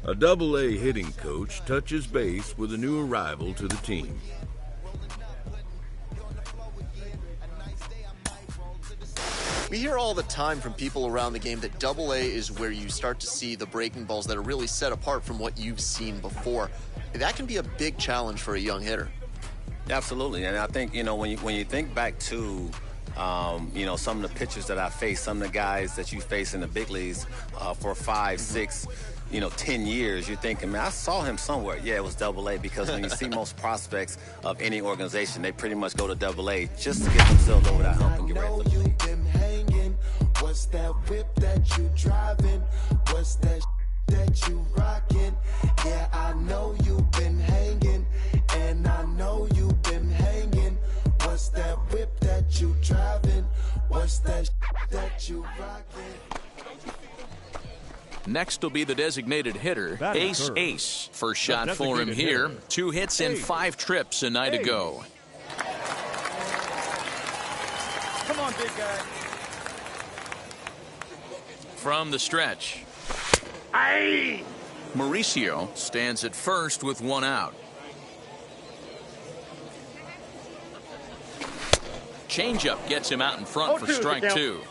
A Double-A hitting coach touches base with a new arrival to the team. We hear all the time from people around the game that Double-A is where you start to see the breaking balls that are really set apart from what you've seen before. That can be a big challenge for a young hitter. Absolutely, and I think, when you think back to some of the pitchers that I faced, some of the guys that you face in the big leagues for 5, 6, 10 years, you're thinking, man, I saw him somewhere. Yeah, it was Double-A, because when you see most prospects of any organization, they pretty much go to Double-A just to get themselves over that hump and get ready for the league. What's that whip that you driving? What's that that you rocking? Yeah, I know you've been hanging, and I know you've been hanging. What's that whip that you driving? What's that that you rocking? Next will be the designated hitter, Ace. First shot for him here. 2 hits and 5 trips a night ago. Come on, big guy. From the stretch, Mauricio stands at first with 1 out. Changeup gets him out in front for strike 2.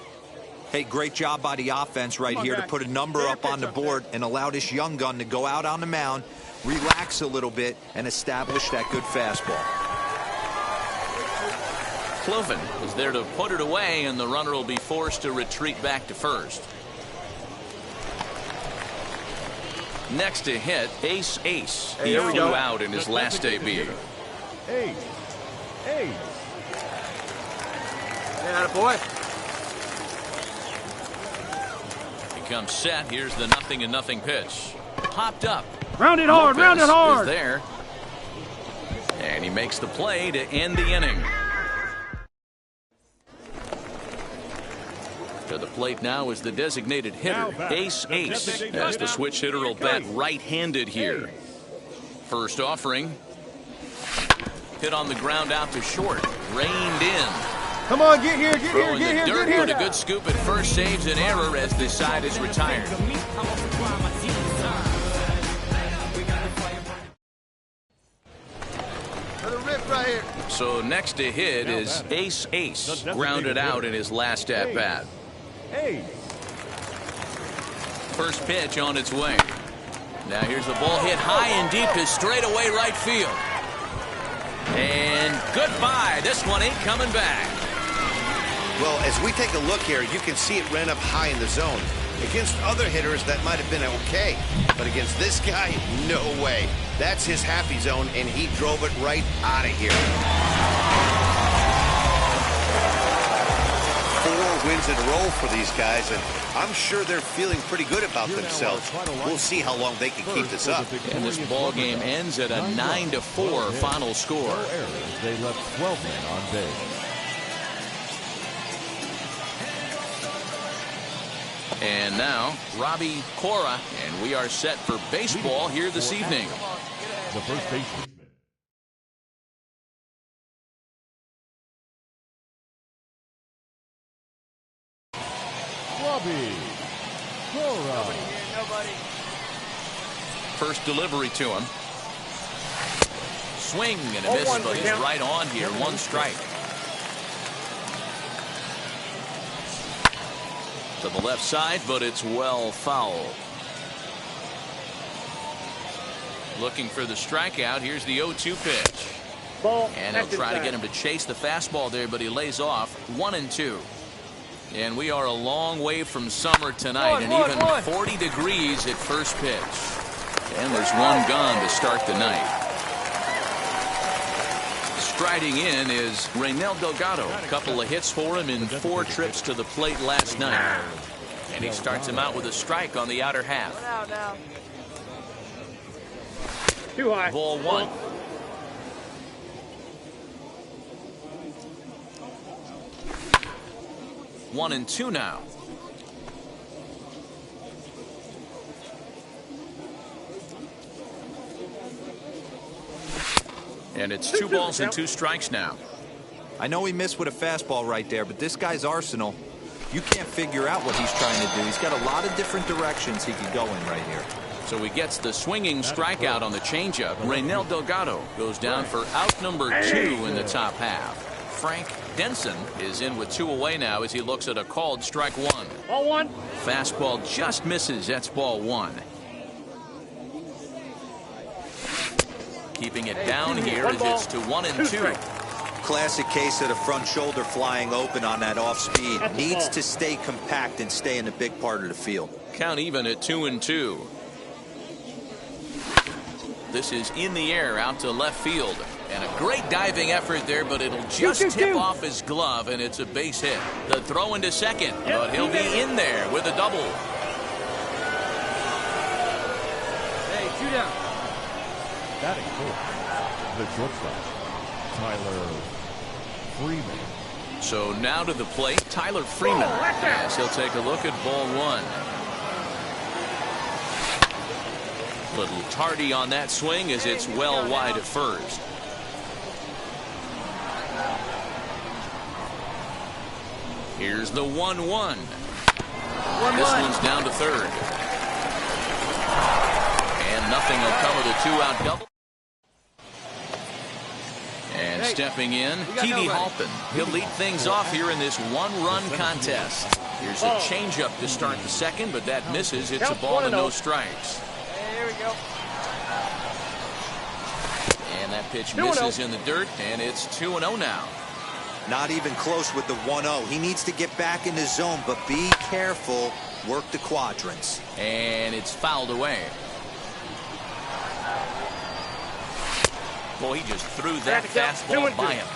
Hey, great job by the offense right here to put a number up on the board and allow this young gun to go out on the mound, relax a little bit, and establish that good fastball. Cloven is there to put it away, and the runner will be forced to retreat back to first. Next to hit, Ace. He flew out in his last debut. Ace. Yeah, boy. Comes set. Here's the 0-0 pitch. Popped up. Round it hard. Is there. And he makes the play to end the inning. To the plate now is the designated hitter, Ace. As the switch hitter will bat right-handed here. First offering. Hit on the ground out to short. Reined in. Come on, get here. But a good scoop at first saves an error as the side is retired. So next to hit is Ace. Grounded out in his last at-bat. First pitch on its way. Now here's the ball hit high and deep to straightaway right field. And goodbye. This one ain't coming back. Well, as we take a look here, you can see it ran up high in the zone. Against other hitters, that might have been okay. But against this guy, no way. That's his happy zone, and he drove it right out of here. 4 wins in a row for these guys, and I'm sure they're feeling pretty good about themselves. We'll see how long they can keep this up. And this ball game ends at a 9-4 final score. They left 12 men on base. And now, Robbie Cora, and we are set for baseball here this evening. The first baseman. Robbie Cora. First delivery to him. Swing and a miss, but he's right on here. 1 strike. To the left side, but it's well fouled. Looking for the strikeout. Here's the 0-2 pitch. And he'll try to get him to chase the fastball there, but he lays off. 1-2. And we are a long way from summer tonight, and even 40 degrees at first pitch. And there's 1 gone to start the night. Striding in is Reynel Delgado. A couple of hits for him in 4 trips to the plate last night. And he starts him out with a strike on the outer half. Too high. Ball 1. One and 2 now. And it's 2 balls and 2 strikes now. I know he missed with a fastball right there, but this guy's arsenal, you can't figure out what he's trying to do. He's got a lot of different directions he could go in right here. So he gets the swinging strikeout on the changeup. Raynel Delgado goes down for out number 2 in the top half. Frank Denson is in with 2 away now as he looks at a called strike 1. Ball 1. Fastball just misses. That's ball 1. Keeping it down here as it's to 1-2. Classic case of the front shoulder flying open on that off speed. Needs to stay compact and stay in the big part of the field. Count even at 2-2. This is in the air out to left field. And a great diving effort there, but it'll just tip off his glove, and it's a base hit. The throw into second, but he'll be in there with a double. Hey, 2 down. Batting fourth, the shortstop, Tyler Freeman. So now to the plate, Tyler Freeman. As he'll take a look at ball 1. Little tardy on that swing as it's well wide at first. Here's the 1-1. This one's down to third. And nothing will come of the 2-out double. And stepping in, T.D. Halpin. He'll lead things off here in this 1-run contest. Here's a changeup to start the second, but that misses. It's a ball and no strikes. Here we go. And that pitch misses in the dirt, and it's 2-0 now. Not even close with the 1-0. He needs to get back in the zone, but be careful. Work the quadrants. And it's fouled away. Boy, he just threw that fastball by him.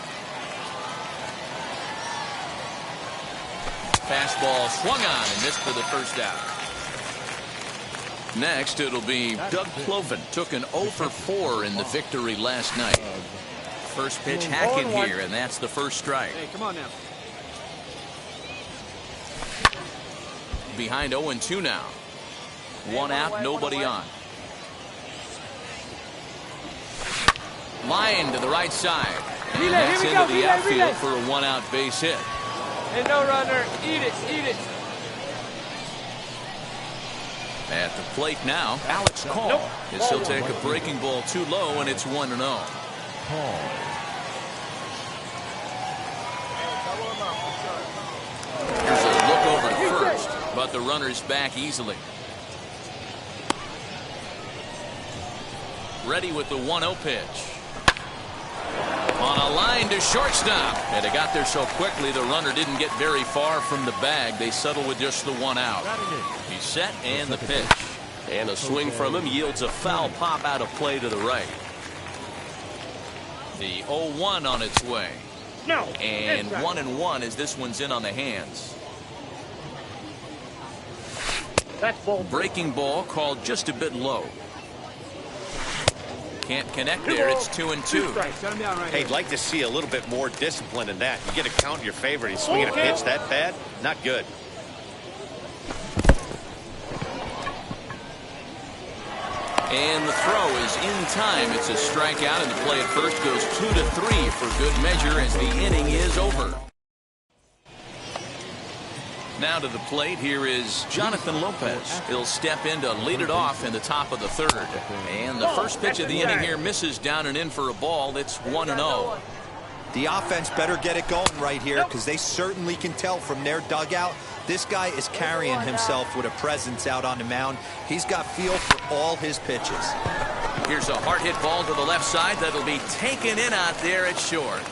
Fastball swung on and missed for the first out. Next, it'll be Doug Plovin. Took an 0 for 4 in the victory last night. First pitch Hackett here, and that's the first strike. Hey, come on now. Behind 0-2 now. 1 out, nobody on. Line to the right side. And that's into the outfield for a 1-out base hit. Hey, no runner. Eat it, eat it. At the plate now, Alex Call. As he'll take a breaking ball too low, and it's 1-0. Here's a look over to first, but the runner's back easily. Ready with the 1-0 pitch. On a line to shortstop. And it got there so quickly the runner didn't get very far from the bag. They settle with just the 1 out. He's set and the pitch. And a swing from him yields a foul pop out of play to the right. The 0-1 on its way. No. And 1-1 as this one's in on the hands. That's ball. Breaking ball called just a bit low. Can't connect there. It's 2-2. Hey, I'd like to see a little bit more discipline in that. You get a count in your favor. He's swinging a pitch that bad. Not good. And the throw is in time. It's a strikeout, and the play at first goes 2-3 for good measure as the inning is over. Now to the plate, here is Jonathan Lopez. He'll step in to lead it off in the top of the third. And the first pitch of the inning here misses down and in for a ball. It's 1-0. The offense better get it going right here because they certainly can tell from their dugout. This guy is carrying himself with a presence out on the mound. He's got feel for all his pitches. Here's a hard hit ball to the left side that'll be taken in out there at short.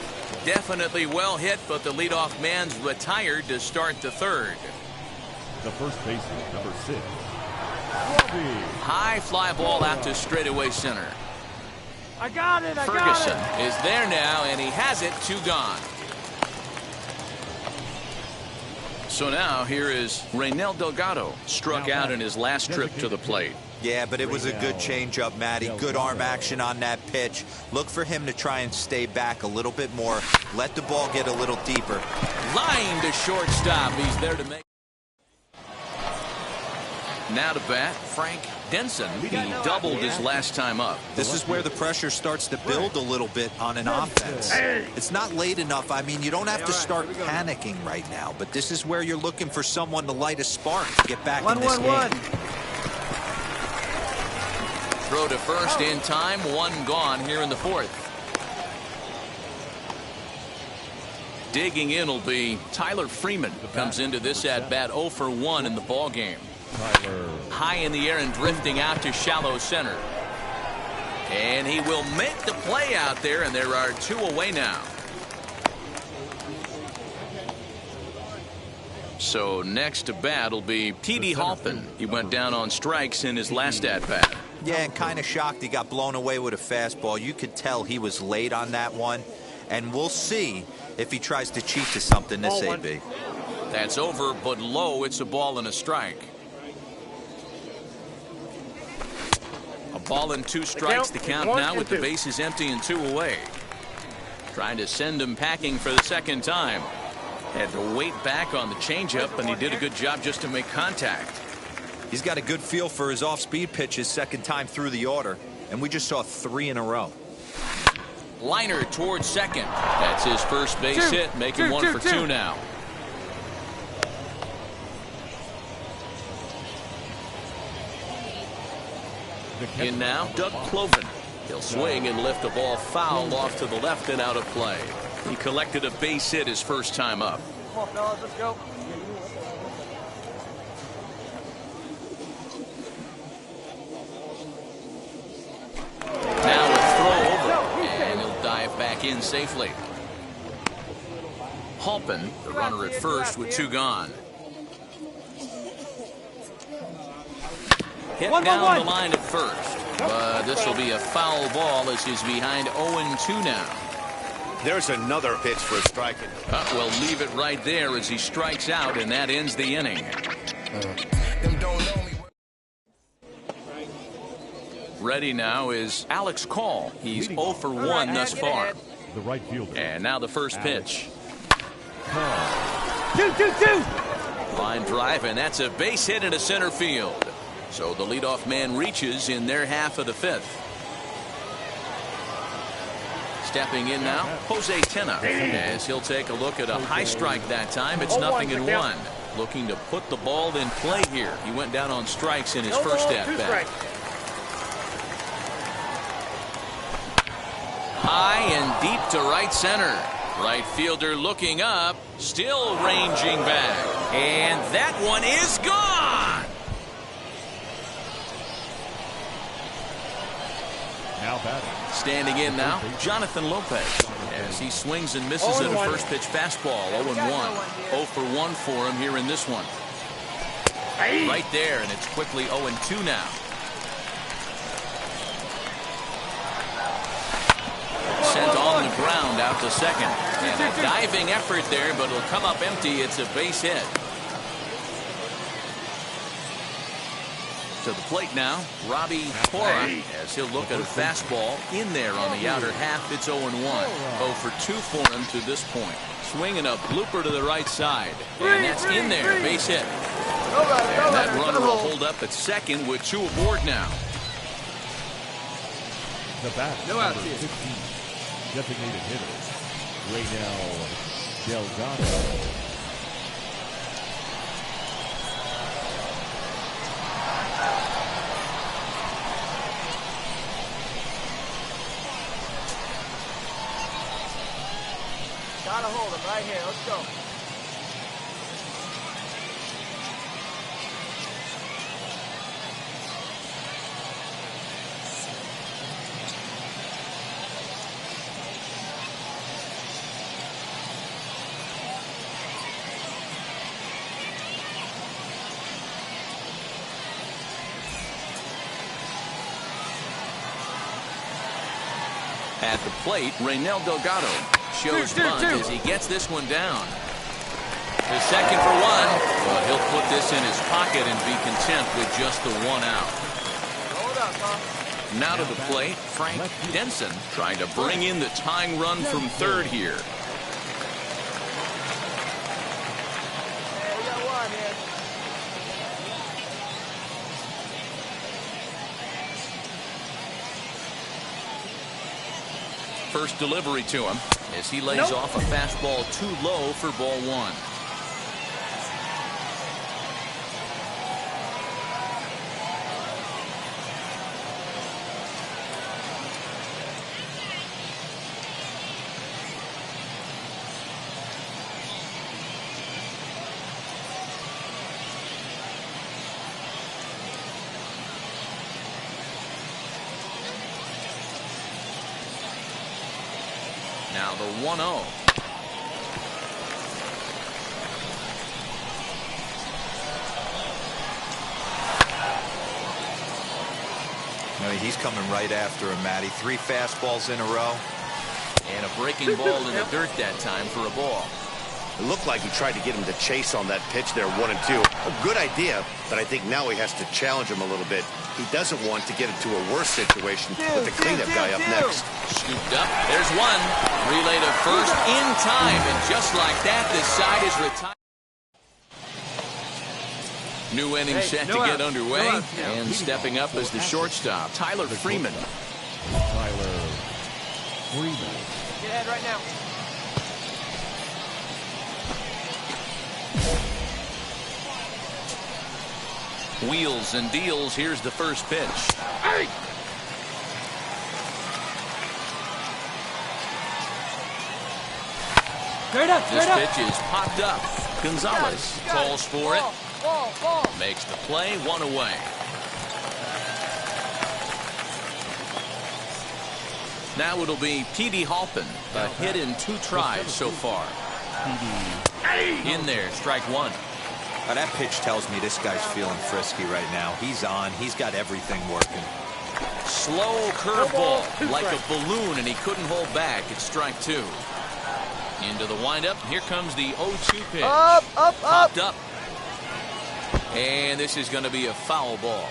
Definitely well hit, but the leadoff man's retired to start the third. The first baseman, number 6. High fly ball out to straightaway center. I got it. Ferguson is there now, and he has it. 2 gone. So now here is Raynel Delgado. Struck out in his last trip to the plate. Yeah, but it was a good changeup, Matty. Good arm action on that pitch. Look for him to try and stay back a little bit more. Let the ball get a little deeper. Line to shortstop. He's there to make. Now to bat, Frank Denson. He doubled his last time up. This is where the pressure starts to build a little bit on an offense. It's not late enough. I mean, you don't have to start panicking right now, but this is where you're looking for someone to light a spark to get back in this game. throw to first in time. One gone here in the fourth. Digging in will be Tyler Freeman. Comes into this at bat 0 for 1 in the ball game. High in the air and drifting out to shallow center. And he will make the play out there, and there are 2 away now. So next to bat will be T.D. Halpin. He went down on strikes in his last at bat. Yeah, and kind of shocked he got blown away with a fastball. You could tell he was late on that one. And we'll see if he tries to cheat to something this AB. That's over, but low. It's a ball and a strike. A ball and 2 strikes. The count now with the bases empty and 2 away. Trying to send him packing for the second time. Had to wait back on the changeup, and he did a good job just to make contact. He's got a good feel for his off-speed pitches second time through the order, and we just saw 3 in a row. Liner towards second. That's his first base hit, making 1 for 2 now. In now, Doug Cloven. He'll swing and lift the ball foul off to the left and out of play. He collected a base hit his first time up. Come on, fellas, let's go. Now a throw over, and he'll dive back in safely. Halpin, the runner at first with 2 gone. Hit down the line at first, but this will be a foul ball as he's behind 0-2 now. There's another pitch for a strike. We'll leave it right there as he strikes out, and that ends the inning. Ready now is Alex Call. He's 0 for 1 thus far. The right fielder. And now the first pitch. 2-2-2. Line drive, and that's a base hit into center field. So the leadoff man reaches in their half of the 5th. Stepping in now, Jose Tena, as he'll take a look at a high strike that time. It's 0-1. Looking to put the ball in play here. He went down on strikes in his first at-bat. High and deep to right center. Right fielder looking up, still ranging back. And that one is gone. Now batting. Standing in now, Jonathan Lopez, as he swings and misses at a first pitch fastball. 0-1. 0 for 1 for him here in this one. Right there, and it's quickly 0-2 now. Sent on the ground out to second. And a diving effort there, but it'll come up empty. It's a base hit. To the plate now, Robbie Cora, as he'll look at a fastball in there on the outer half. It's 0-1. 0 for 2 for him to this point. Swinging a blooper to the right side. And that's in there. Base hit. And that runner will hold up at second with 2 aboard now. The bat, number 15, designated hitter, Raynel Delgado. Gotta hold him right here. Let's go. At the plate, Raynel Delgado shows bunt as he gets this one down. The second for 1, but he'll put this in his pocket and be content with just the 1 out. Now to the plate, Frank Denson trying to bring in the tying run from third here. First delivery to him as he lays off a fastball too low for ball 1. Now the 1-0. I mean, he's coming right after him, Matty. 3 fastballs in a row. And a breaking ball in the dirt that time for a ball. It looked like he tried to get him to chase on that pitch there, 1 and 2. A good idea, but I think now he has to challenge him a little bit. He doesn't want to get into a worse situation with the cleanup guy up next. Scooped up. There's one. Relay to first in time. And just like that, this side is retired. New inning set to get underway. And stepping up as the shortstop, Tyler Freeman. Tyler Freeman. Get ahead right now. Wheels and deals. Here's the first pitch. Hey! This pitch is popped up. Gonzalez calls for it. Makes the play, 1 away. Now it'll be P.D. Halpin. A hit in 2 tries so far. In there, strike 1. Now, that pitch tells me this guy's feeling frisky right now. He's on. He's got everything working. Slow curveball, like a balloon, and he couldn't hold back. It's strike 2. Into the windup. Here comes the 0-2 pitch. Popped up. And this is going to be a foul ball.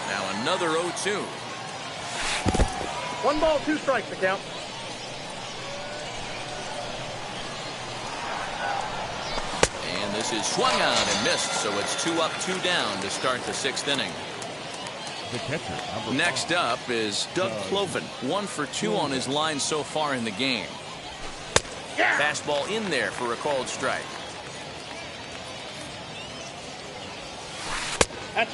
Now another 0-2. 1 ball, 2 strikes to count. And this is swung on and missed, so it's 2 up, 2 down to start the 6th inning. The catcher, Next up is Doug Cloven. 1 for 2 on his line so far in the game. Fastball in there for a called strike.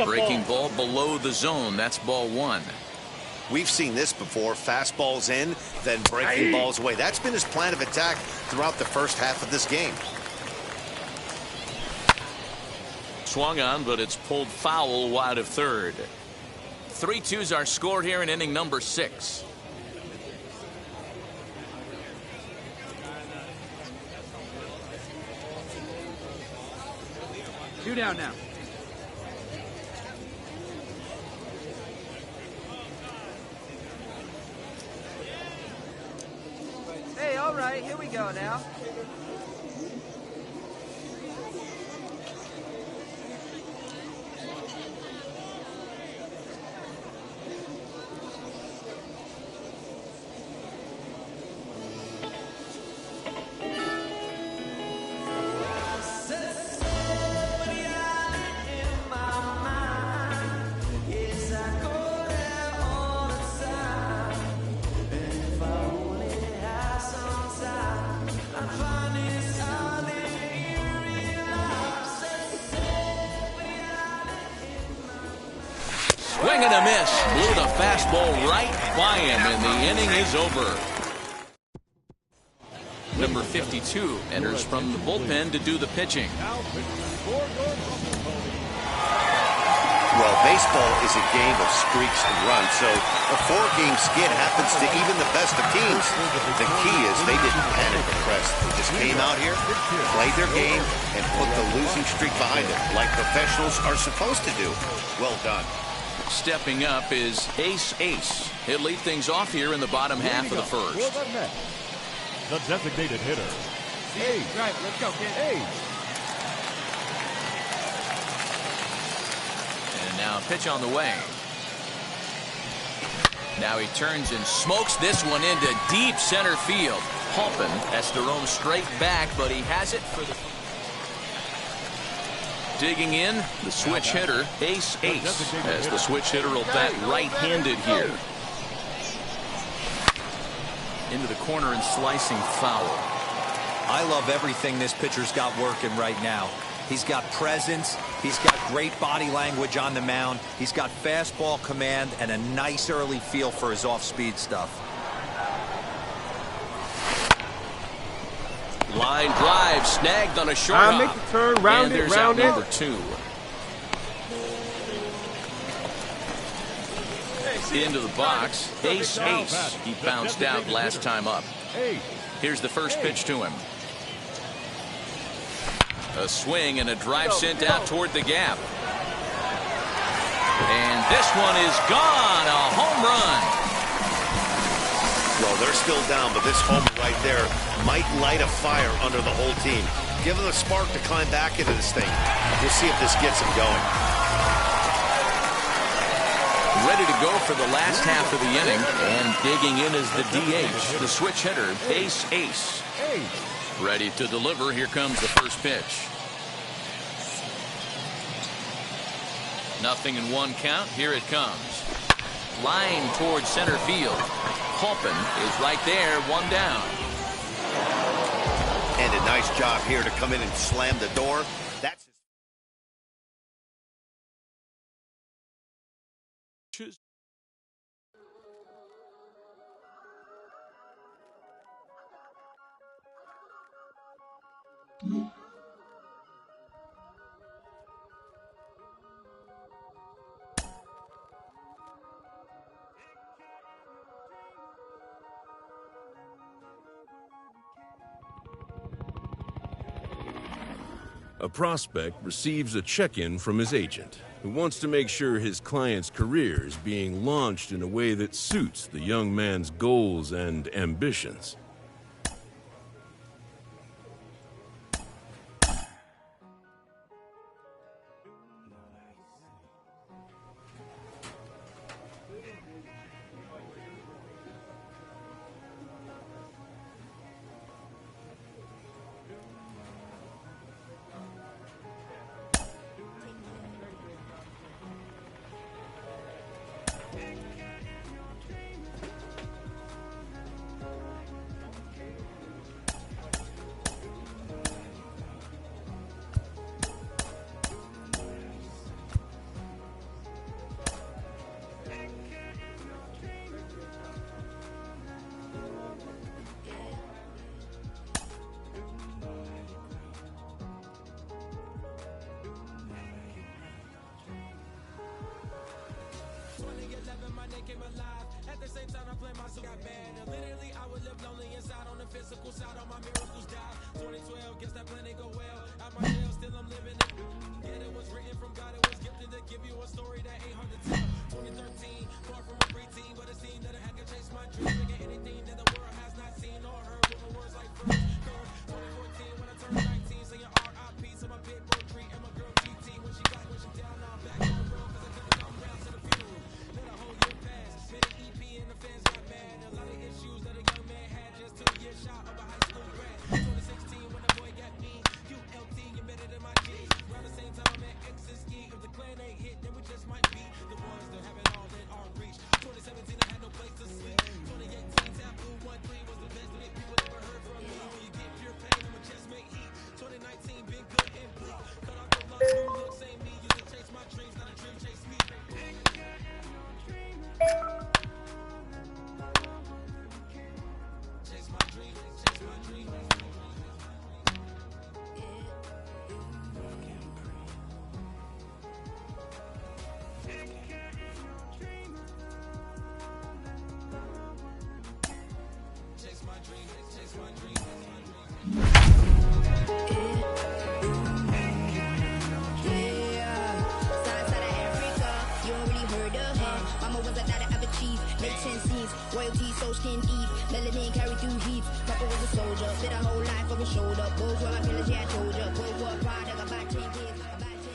Breaking ball below the zone. That's ball 1. We've seen this before. Fastballs in, then breaking balls away. That's been his plan of attack throughout the first half of this game. Swung on, but it's pulled foul wide of third. 3-2s are scored here in inning number 6. Two down now. Hey, all right, here we go now. Swing and a miss. Blew the fastball right by him, and the inning is over. Number 52 enters from the bullpen to do the pitching. Well, baseball is a game of streaks and runs, so a 4-game skid happens to even the best of teams. The key is they didn't panic or press. They just came out here, played their game, and put the losing streak behind them, like professionals are supposed to do. Well done. Stepping up is Ace. He'll lead things off here in the bottom half of the first. The designated hitter. Ace. Right, let's go, kid. Ace. And now a pitch on the way. Now he turns and smokes this one into deep center field. Halpin has to roam straight back, but he has it for the... Digging in, the switch hitter, Ace, as the switch hitter will bat right-handed here. Into the corner and slicing foul. I love everything this pitcher's got working right now. He's got presence. He's got great body language on the mound. He's got fastball command and a nice early feel for his off-speed stuff. Line drive snagged on a short hop. Make the turn, round and it, round it. Number 2. Into the box, Ace. He bounced out last time up. Here's the first pitch to him. A swing and a drive sent out toward the gap. And this one is gone. A home run. Well, they're still down, but this home right there might light a fire under the whole team. Give them a spark to climb back into this thing. We'll see if this gets them going. Ready to go for the last half of the inning, and digging in is the DH, the switch hitter, Ace. Ready to deliver. Here comes the first pitch. 0-1 count. Here it comes. Line towards center field. Halpin is right there, one down. And a nice job here to come in and slam the door. That's A prospect receives a check-in from his agent, who wants to make sure his client's career is being launched in a way that suits the young man's goals and ambitions.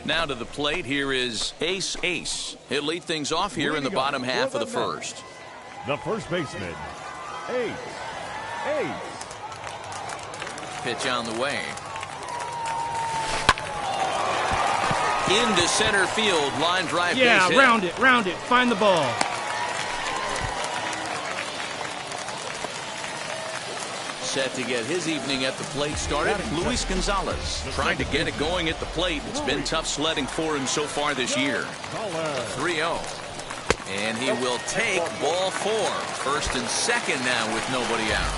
Now to the plate, here is Ace. He'll lead things off here in the bottom half of the first. The first baseman, Ace. Pitch on the way. Into center field, line drive. Yeah, base hit. round it, find the ball. Set to get his evening at the plate started, Luis Gonzalez. Trying to get it going at the plate. It's been tough sledding for him so far this year. 3-0. And he will take ball 4. First and second now with nobody out.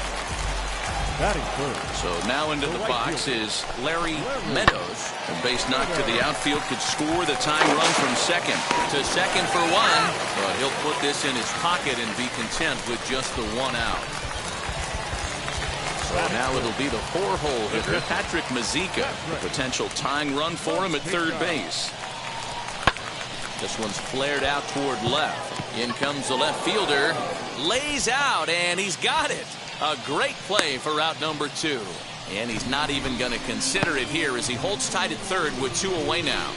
So now into the box is Larry Meadows. A base knock to the outfield could score the tying run from second to second for one. But he'll put this in his pocket and be content with just the one out. Now it'll be the 4-hole hitter, Patrick Mazika. A potential tying run for him at third base. This one's flared out toward left. In comes the left fielder. Lays out, and he's got it. A great play for out number 2. And he's not even going to consider it here as he holds tight at third with 2 away now.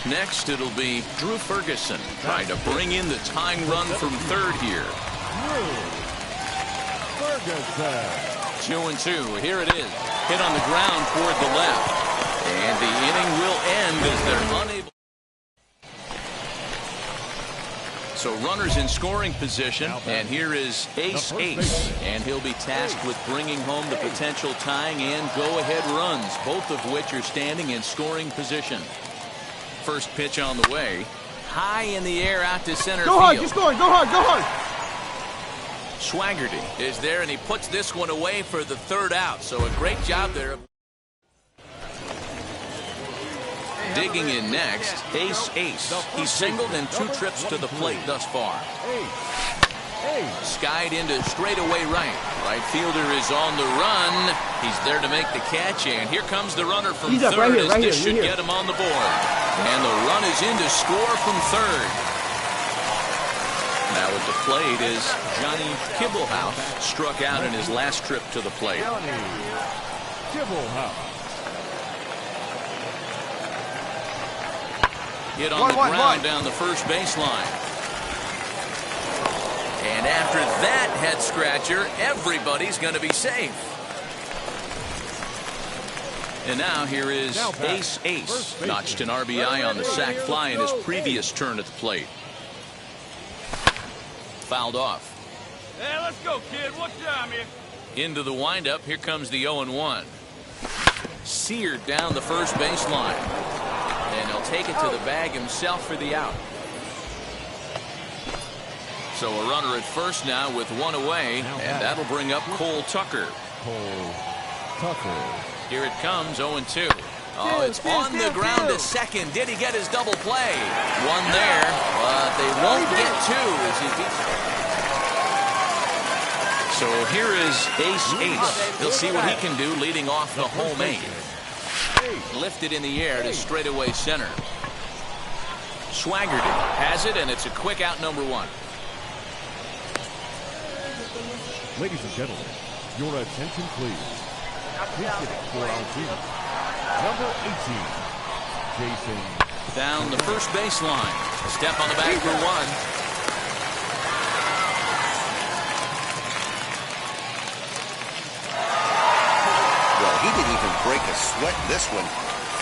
Next, it'll be Drew Ferguson trying to bring in the tying run from third here. 2-2. Here it is. Hit on the ground toward the left. And the inning will end as they're unable. So runners in scoring position, and here is Ace, and he'll be tasked with bringing home the potential tying and go-ahead runs, both of which are standing in scoring position. First pitch on the way, high in the air out to center field. Go hard, just going, go hard, go hard. Swaggerty is there, and he puts this one away for the third out. So a great job there. Digging in next, Ace. He's singled in 2 trips to the plate thus far. Skied into straightaway right. Right fielder is on the run. He's there to make the catch, and here comes the runner from third as this should get him on the board. And the run is in to score from third. Now at the plate is Johnny Kibblehouse. Struck out in his last trip to the plate. Hit on the ground down the first baseline. And after that head scratcher, everybody's going to be safe. And now here is Ace. Notched an RBI on the sac fly in his previous turn at the plate. Fouled off. Hey, let's go, kid. What's time here? Into the windup. Here comes the 0-1. Seared down the first baseline. And he'll take it to the bag himself for the out. So a runner at first now with 1 away, and that'll bring up Cole Tucker. Here it comes, 0-2. Oh, it's on the ground to second. Did he get his double play? 1 there, but they won't get 2 as he beats. So here is Ace. He'll see what he can do leading off the home 8. Lifted in the air to straightaway center. Swaggerty has it, and it's a quick out number 1. Ladies and gentlemen, your attention please. Pitching for our team, number 18, Jason. Down the first baseline. A step on the bag for 1. He didn't even break a sweat in this one.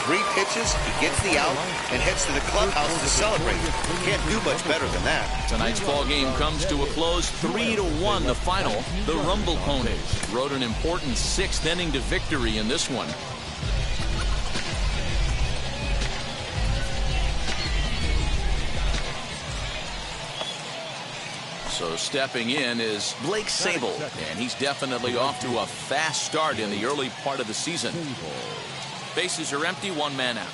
3 pitches, he gets the out, and heads to the clubhouse to celebrate. Can't do much better than that. Tonight's ball game comes to a close, 3-1 the final. The Rumble Ponies rode an important 6th inning to victory in this one. So stepping in is Blake Sable, and he's definitely off to a fast start in the early part of the season. Bases are empty, 1 man out.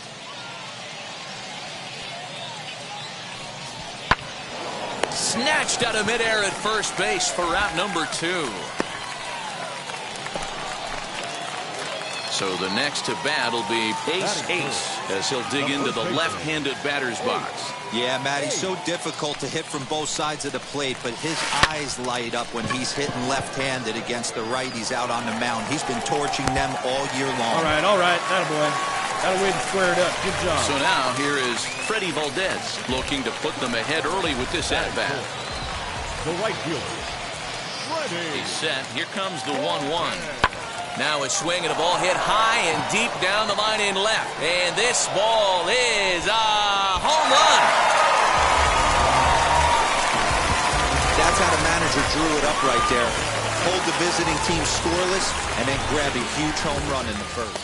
Snatched out of midair at first base for out number 2. So the next to bat will be Ace as he'll dig into the left-handed batter's box. Yeah, Matt, he's so difficult to hit from both sides of the plate, but his eyes light up when he's hitting left-handed against the righties out on the mound. He's been torching them all year long. All right. Attaboy. Got a way to square it up. Good job. So now here is Freddie Valdez looking to put them ahead early with this at-bat. The right fielder, Freddie. He's set. Here comes the 1-1. Now a swing and a ball hit high and deep down the line in left. And this ball is a home run. That's how the manager drew it up right there. Hold the visiting team scoreless and then grab a huge home run in the first.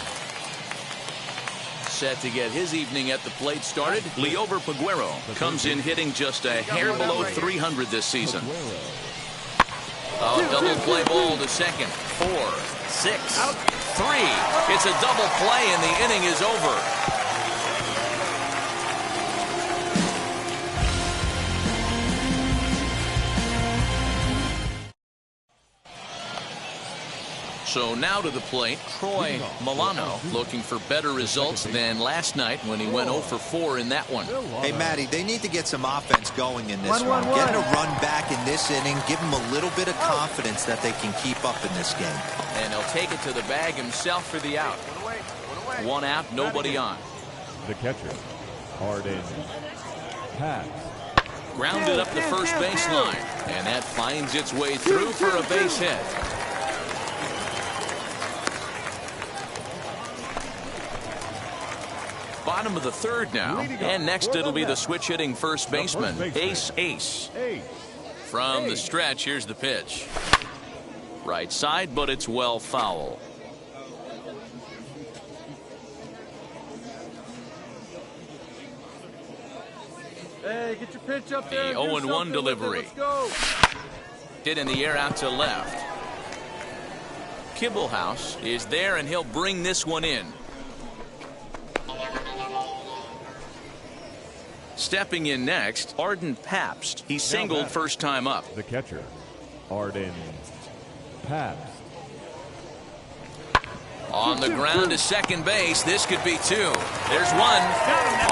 Set to get his evening at the plate started, Liover Peguero comes in hitting just a hair below 300 this season. Oh, double play ball to second. 4, 6, 3. It's a double play and the inning is over. So now to the plate, Troy Milano, looking for better results than last night when he went 0 for 4 in that one. Hey, Matty, they need to get some offense going in this one. Getting a run back in this inning, give them a little bit of confidence that they can keep up in this game. And he'll take it to the bag himself for the out. 1 out, nobody on. The catcher, Arden Pass. Grounded up the first baseline, and that finds its way through for a base hit. Bottom of the third now, and next it'll be the switch-hitting first baseman, Ace. From the stretch, here's the pitch. Right side, but it's well foul. Hey, get your pitch up there. The 0-1 delivery. Let's go. Hit in the air out to left. Kibblehouse is there, and he'll bring this one in. Stepping in next, Arden Pabst. He singled first time up. The catcher, Arden Pabst. On the ground to second base. This could be 2. There's 1.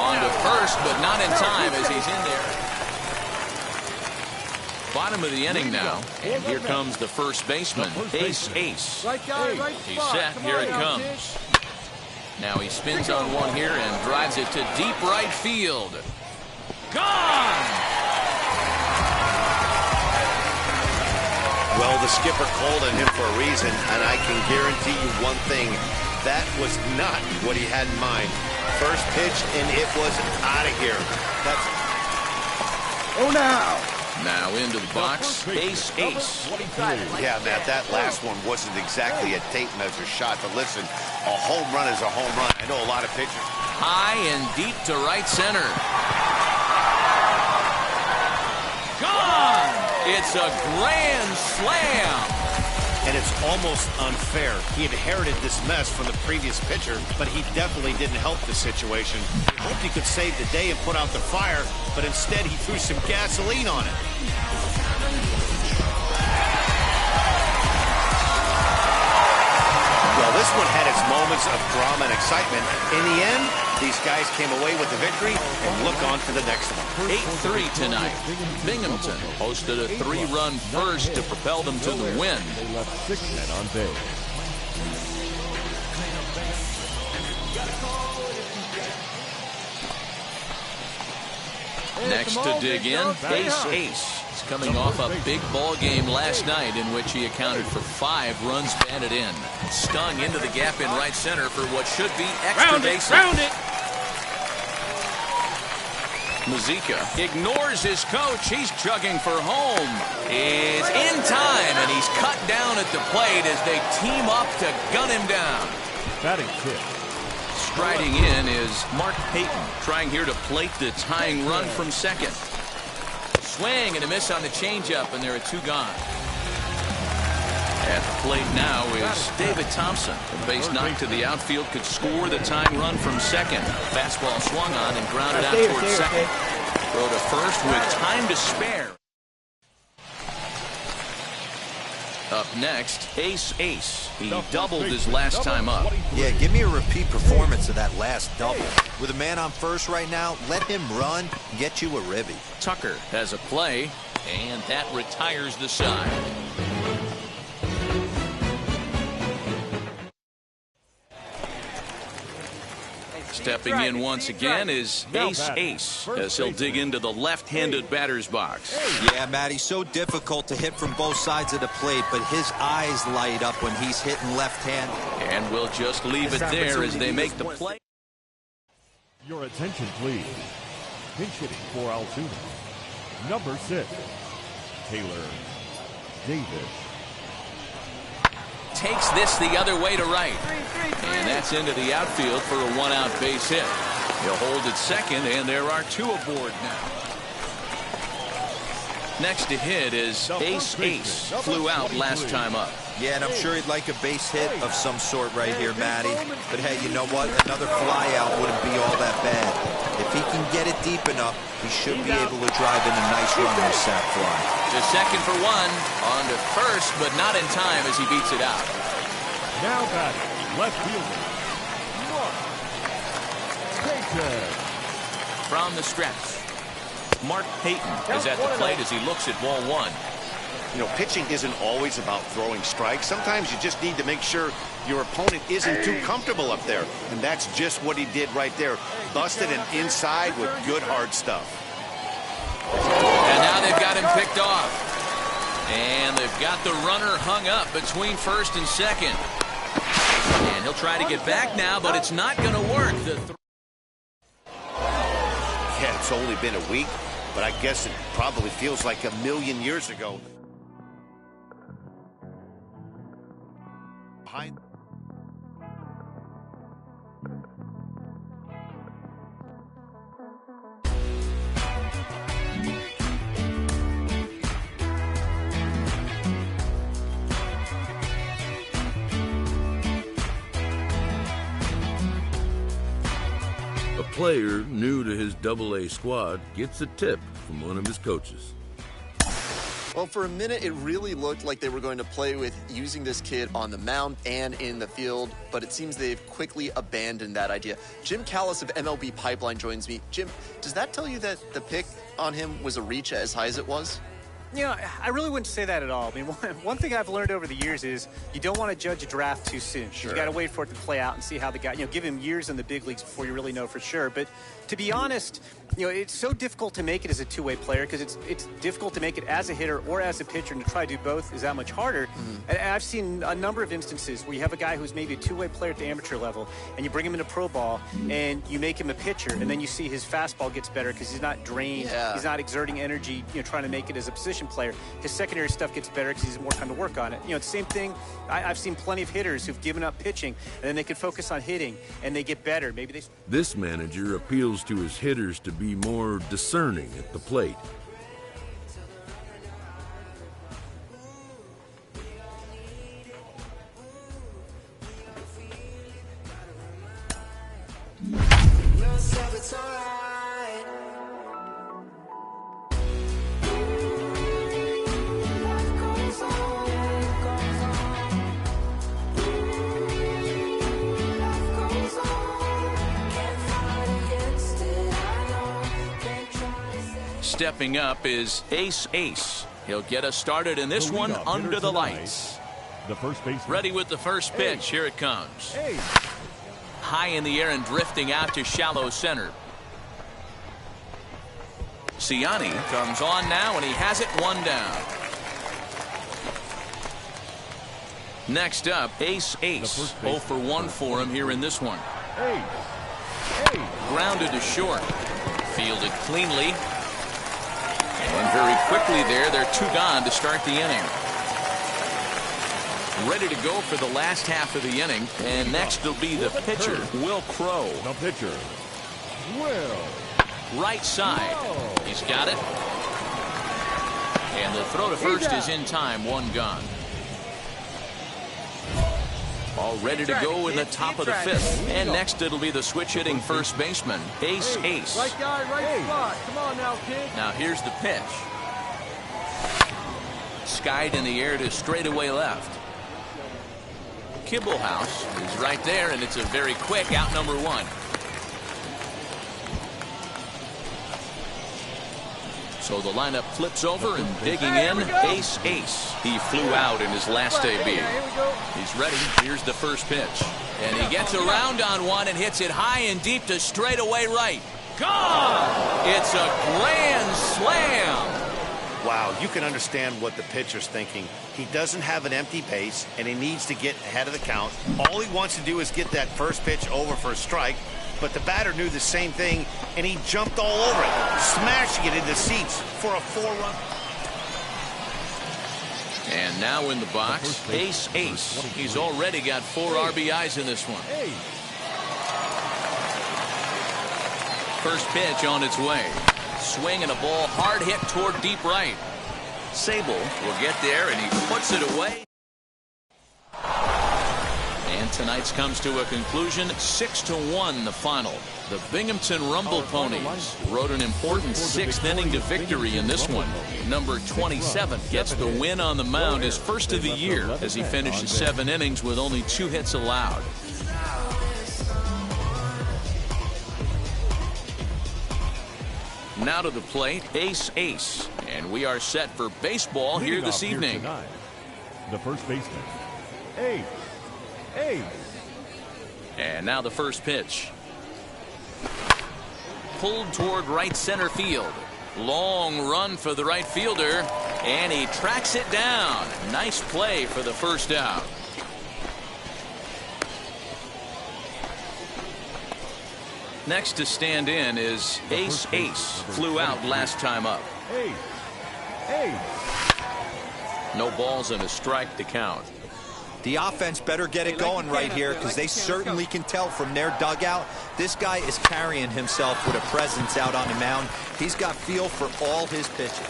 On to first, but not in time as he's in there. Bottom of the inning now. And here comes the first baseman, Ace. He's set. Here it comes. Now he spins on one here and drives it to deep right field. Gone! Well, the skipper called on him for a reason, and I can guarantee you one thing. That was not what he had in mind. First pitch, and it was out of here. Now into the box, Ace. Yeah, Matt, that last one wasn't exactly a tape measure shot, but listen, a home run is a home run. I know a lot of pitchers. High and deep to right center. Gone! It's a grand slam. And it's almost unfair. He inherited this mess from the previous pitcher, but he definitely didn't help the situation. He hoped he could save the day and put out the fire, but instead he threw some gasoline on it. Well, this one had its moments of drama and excitement. In the end, these guys came away with the victory and look on to the next one. 8-3 tonight. Binghamton hosted a 3-run first to propel them to the win. They left 6 men on base. Next to dig in, Ace. He's coming off a big ball game last night in which he accounted for 5 runs batted in. Stung into the gap in right center for what should be extra bases. Round it. Mazika ignores his coach. He's chugging for home. Is in time, and he's cut down at the plate as they team up to gun him down. Batting tip. Striding in is Mark Payton, trying here to plate the tying run from second. Swing and a miss on the changeup, and there are 2 gone. At the plate now is David Thompson. A base knock to the outfield could score the tying run from second. Fastball swung on and grounded out towards second. Throw to first with time to spare. Up next, Ace. He doubled his last time up. Yeah, give me a repeat performance of that last double. With a man on first right now, let him run, get you a ribby. Tucker has a play, and that retires the side. Stepping in once again is Ace as he'll dig into the left-handed batter's box. Yeah, Matty, so difficult to hit from both sides of the plate, but his eyes light up when he's hitting left-hand. And we'll just leave it there as they make the play. Your attention, please. Pinch hitting for Altoona. Number 6, Taylor Davis. Takes this the other way to right. And that's into the outfield for a 1-out base hit. He'll hold at second, and there are 2 aboard now. Next to hit is Ace. Flew out last time up. Yeah, and I'm sure he'd like a base hit of some sort right here, Matty. But hey, you know what? Another fly out wouldn't be all that bad. If he can get it deep enough, he should be able to drive in a nice run with sac fly. To second for 1. On to first, but not in time as he beats it out. Now batting, left fielder, Mark Payton. From the stretch, Mark Payton is at the plate as he looks at ball one. You know, pitching isn't always about throwing strikes. Sometimes you just need to make sure your opponent isn't too comfortable up there. And that's just what he did right there. Busted him inside with good hard stuff. And now they've got him picked off. And they've got the runner hung up between first and second. And he'll try to get back now, but it's not going to work. Yeah, it's only been a week, but I guess it probably feels like a million years ago. Behind. A player new to his AA squad gets a tip from one of his coaches. Well, for a minute, it really looked like they were going to play with using this kid on the mound and in the field, but it seems they've quickly abandoned that idea. Jim Callis of MLB Pipeline joins me. Jim, does that tell you that the pick on him was a reach as high as it was? You know, I really wouldn't say that at all. I mean, one thing I've learned over the years is you don't want to judge a draft too soon. Sure. You got to wait for it to play out and see how the guy, give him years in the big leagues before you really know for sure. But to be honest, it's so difficult to make it as a two-way player because it's difficult to make it as a hitter or as a pitcher, and to try to do both is that much harder. Mm-hmm. And I've seen a number of instances where you have a guy who's maybe a two-way player at the amateur level, and you bring him into pro ball, and you make him a pitcher, and then you see his fastball gets better because he's not drained, he's not exerting energy, trying to make it as a position player. His secondary stuff gets better because he has more time to work on it. The same thing, I've seen plenty of hitters who've given up pitching, and then they can focus on hitting, and they get better. Maybe they. This manager appeals to his hitters to be more discerning at the plate. Stepping up is Ace. He'll get us started in this one under the lights. The first baseman. Ready with the first pitch. Here it comes. High in the air and drifting out to shallow center. Siani comes on now, and he has it one down. Next up, Ace. 0 for 1 for him here in this one. Grounded to short. Fielded cleanly. And very quickly there, they're 2 gone to start the inning. Ready to go for the last half of the inning. And next will be the pitcher, Will Crow. The pitcher, Will. Right side. He's got it. And the throw to first is in time. 1 gone. All ready to go in the top of the 5th. And next it'll be the switch-hitting first baseman, Ace. Right guy, right spot. Come on now, kid. Now here's the pitch. Skied in the air to straightaway left. Kibblehouse is right there, and it's a very quick out number 1. So the lineup flips over, and digging in, Ace. He flew out in his last debut. He's ready. Here's the first pitch. And he gets around on one and hits it high and deep to straightaway right. Gone! It's a grand slam. Wow, you can understand what the pitcher's thinking. He doesn't have an empty base, and he needs to get ahead of the count. All he wants to do is get that first pitch over for a strike, but the batter knew the same thing, and he jumped all over it, smashing it into seats for a 4-run. And now in the box, Ace. He's already got 4 RBIs in this one. First pitch on its way. Swing and a ball hard hit toward deep right. Sable will get there, and he puts it away. And tonight's comes to a conclusion. 6-1 the final. The Binghamton Rumble Ponies rode an important 6th inning to victory in this one. Number 27 gets the win on the mound, his first of the year, as he finishes 7 innings with only 2 hits allowed. Now to the plate, Ace, and we are set for baseball here this evening. The first baseman, Ace. And now the first pitch. Pulled toward right center field. Long run for the right fielder, and he tracks it down. Nice play for the first out. Next to stand in is Ace. Flew out last time up. No balls and a strike to count. The offense better get it going right here, because they certainly can tell from their dugout this guy is carrying himself with a presence out on the mound. He's got feel for all his pitches.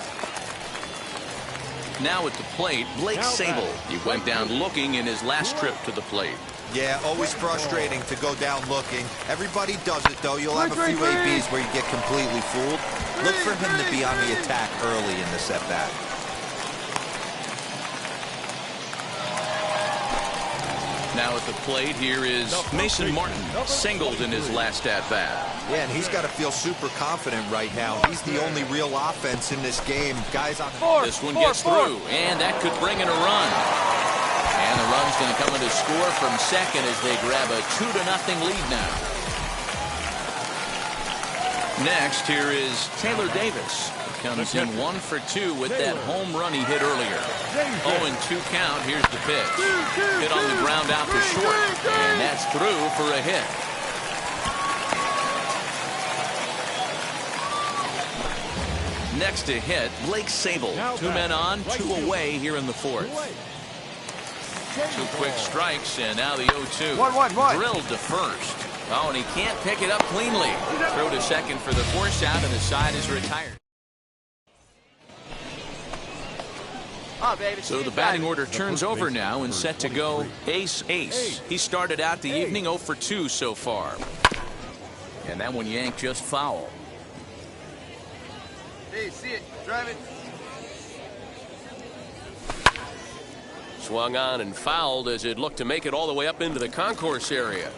Now at the plate, Blake Sable. He went down looking in his last trip to the plate. Yeah, always frustrating to go down looking. Everybody does it, though. You'll have a few ABs where you get completely fooled. Look for him to be on the attack early in the at-bat. Now at the plate, here is Mason Martin, singled in his last at-bat. Yeah, and he's got to feel super confident right now. He's the only real offense in this game. Guys on this one gets through, and that could bring in a run. And the run's going to come in to score from second as they grab a 2-0 lead now. Next, here is Taylor Davis. Comes in 1 for 2 with that home run he hit earlier. 0-2 count. Here's the pitch. Hit on the ground out to short, and that's through for a hit. Next to hit, Blake Sable. 2 men on, 2 away here in the 4th. 2 quick strikes, and now the 0-2. Drilled to first. Oh, and he can't pick it up cleanly. Throw to second for the force out, and the side is retired. So the batting order turns over now and set to go Ace. He started out the evening 0 for 2 so far. And that one yanked just foul. Hey, see it. Drive it. Swung on and fouled as it looked to make it all the way up into the concourse area.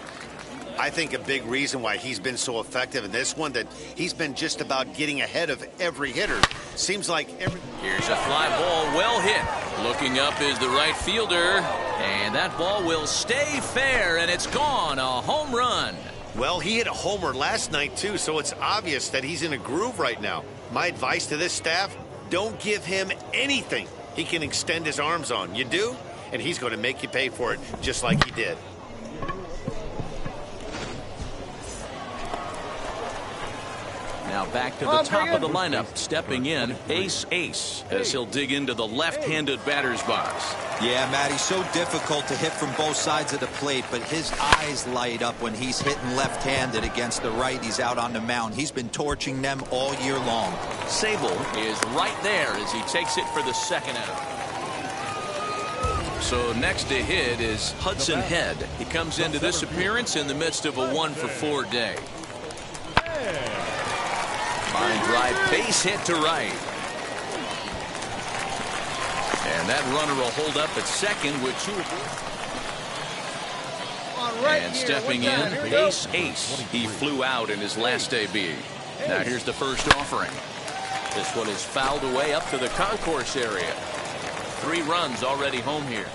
I think a big reason why he's been so effective in this one, that he's been just about getting ahead of every hitter. Seems like every... Here's a fly ball, well hit. Looking up is the right fielder, and that ball will stay fair, and it's gone. A home run. Well, he hit a homer last night, too, so it's obvious that he's in a groove right now. My advice to this staff, don't give him anything he can extend his arms on. You do, and he's going to make you pay for it, just like he did. Now back to the top of the lineup, stepping in, Ace, as he'll dig into the left-handed batter's box. Yeah, Matt, he's so difficult to hit from both sides of the plate, but his eyes light up when he's hitting left-handed against the righties out on the mound. He's been torching them all year long. Sable is right there as he takes it for the second out. So next to hit is Hudson Head. He comes into this appearance in the midst of a 1 for 4 day. Line drive, base hit to right. And that runner will hold up at second with 2. And stepping in, Ace. He flew out in his last AB. Now here's the first offering. This one is fouled away up to the concourse area. 3 runs already home here.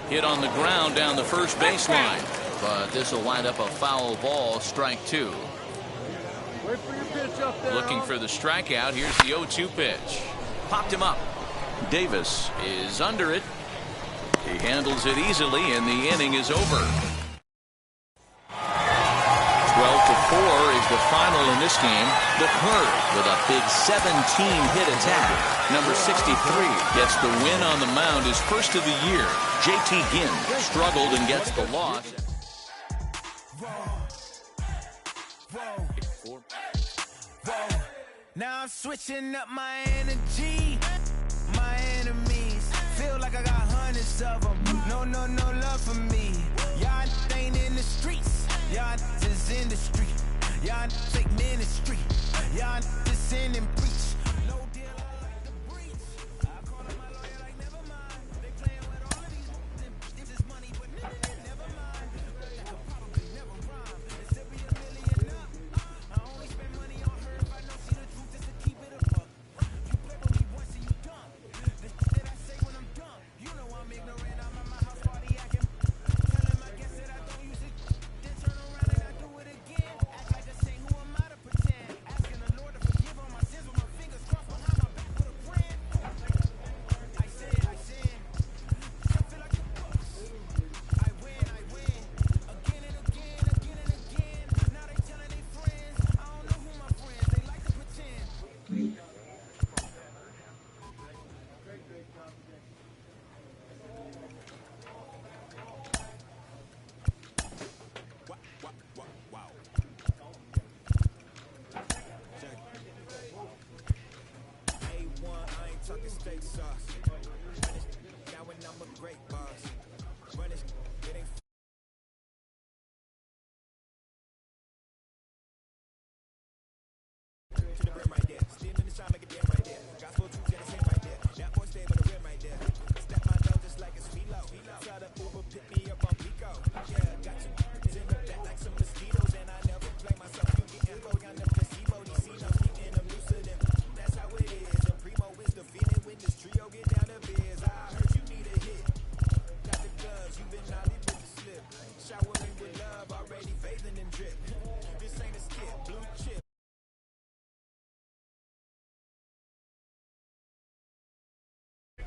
Hit on the ground down the first baseline. But this will wind up a foul ball, strike 2. Wait for your pitch up there. Looking for the strikeout. Here's the 0-2 pitch. Popped him up. Davis is under it. He handles it easily, and the inning is over. 12-4 is the final in this game. The Curve with a big 17-hit attack. Number 63 gets the win on the mound, his first of the year. JT Ginn struggled and gets the loss. Now I'm switching up my energy. My enemy sin and preach.